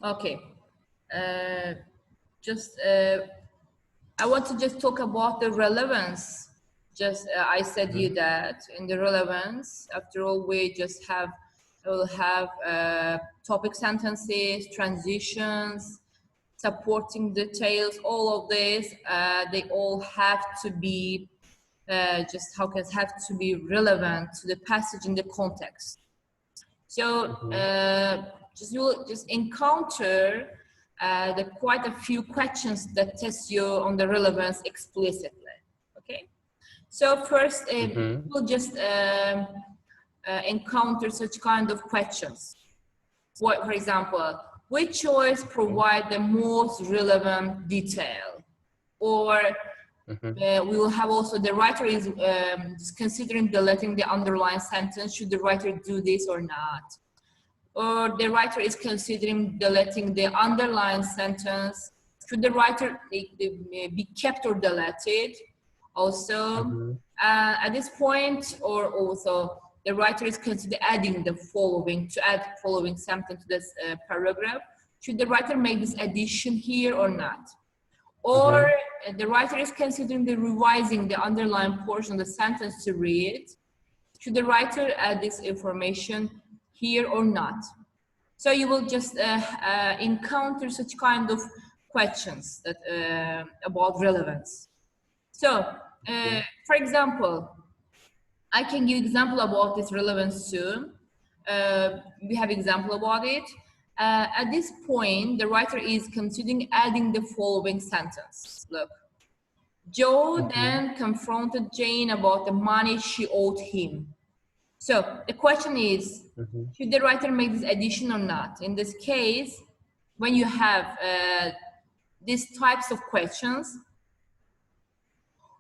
Okay. Uh, just I want to just talk about the relevance. Just I said you that in the relevance, after all, we will have topic sentences, transitions, supporting details. All of this, they all have to be have to be relevant to the passage in the context. So you will just encounter quite a few questions that test you on the relevance explicitly. Okay. So first, we'll just encounter such kind of questions. What, for example, which choice provide the most relevant detail? Or we will have also the writer is considering deleting the underlined sentence. Should the writer do this or not? Or the writer is considering deleting the underlined sentence. Should the writer be kept or deleted? Also, at this point, or also the writer is considering adding the following, to add following sentence to this paragraph. Should the writer make this addition here or not? Or the writer is considering the revising the underlined portion of the sentence to read. Should the writer add this information here or not? So you will just encounter such kind of questions that about relevance. So, for example, I can give example about this relevance too. We have example about it. At this point, the writer is considering adding the following sentence. Look, Joe then confronted Jane about the money she owed him. So the question is, should the writer make this addition or not? In this case, when you have these types of questions,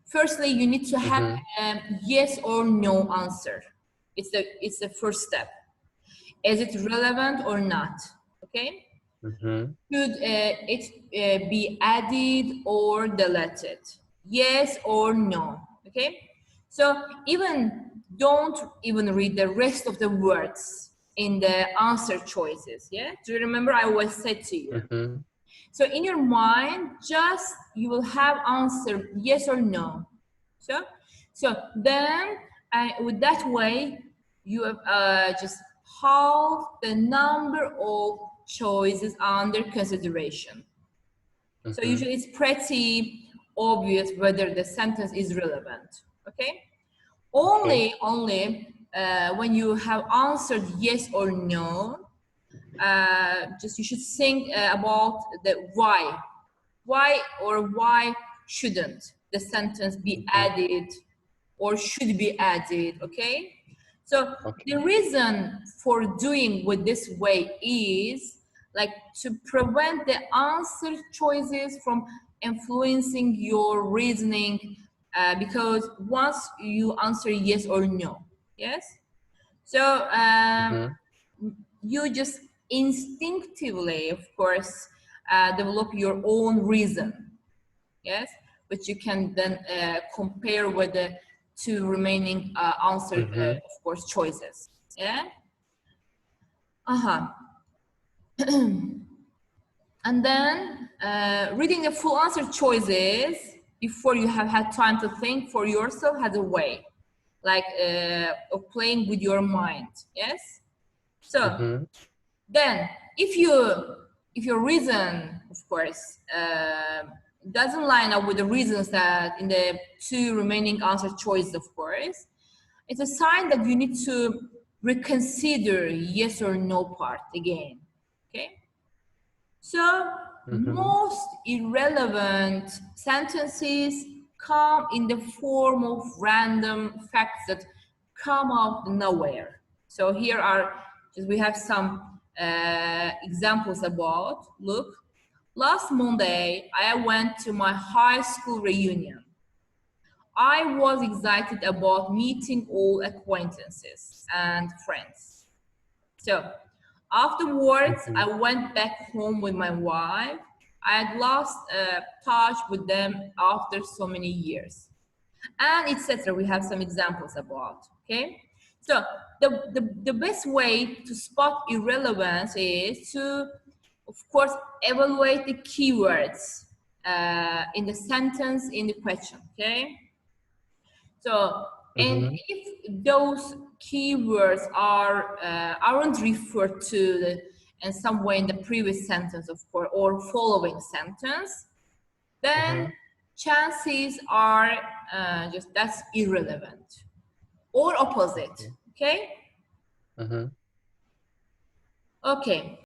firstly, you need to have yes or no answer. It's the first step. Is it relevant or not? Okay. Should it be added or deleted? Yes or no? Okay. So don't even read the rest of the words in the answer choices. Yeah. Do you remember I always said to you? So in your mind, just you will have answer yes or no. So then with that way, you have just half the number of choices under consideration. So usually it's pretty obvious whether the sentence is relevant. Okay. Only when you have answered yes or no, just you should think about the why or why shouldn't the sentence be added or should be added. Okay. So the reason for doing with this way is like to prevent the answer choices from influencing your reasoning, because once you answer yes or no, yes, so you just instinctively, of course, develop your own reason, yes, which you can then compare with the two remaining answer, of course, choices. Yeah. And then reading the full answer choices before you have had time to think for yourself has a way, like of playing with your mind. Yes. So then, if your reason, of course, doesn't line up with the reasons that in the two remaining answer choices, of course, it's a sign that you need to reconsider yes or no part again. Okay. So most irrelevant sentences come in the form of random facts that come out of nowhere. So here are we have some examples about. Look, last Monday I went to my high school reunion. I was excited about meeting all acquaintances and friends. So afterwards, I went back home with my wife. I had lost touch with them after so many years, and etc. We have some examples about. Okay, so the best way to spot irrelevance is to of course, evaluate the keywords in the sentence in the question, okay? So, and if those keywords aren't referred to in some way in the previous sentence, of course, or following sentence, then chances are just that's irrelevant or opposite, okay? Okay.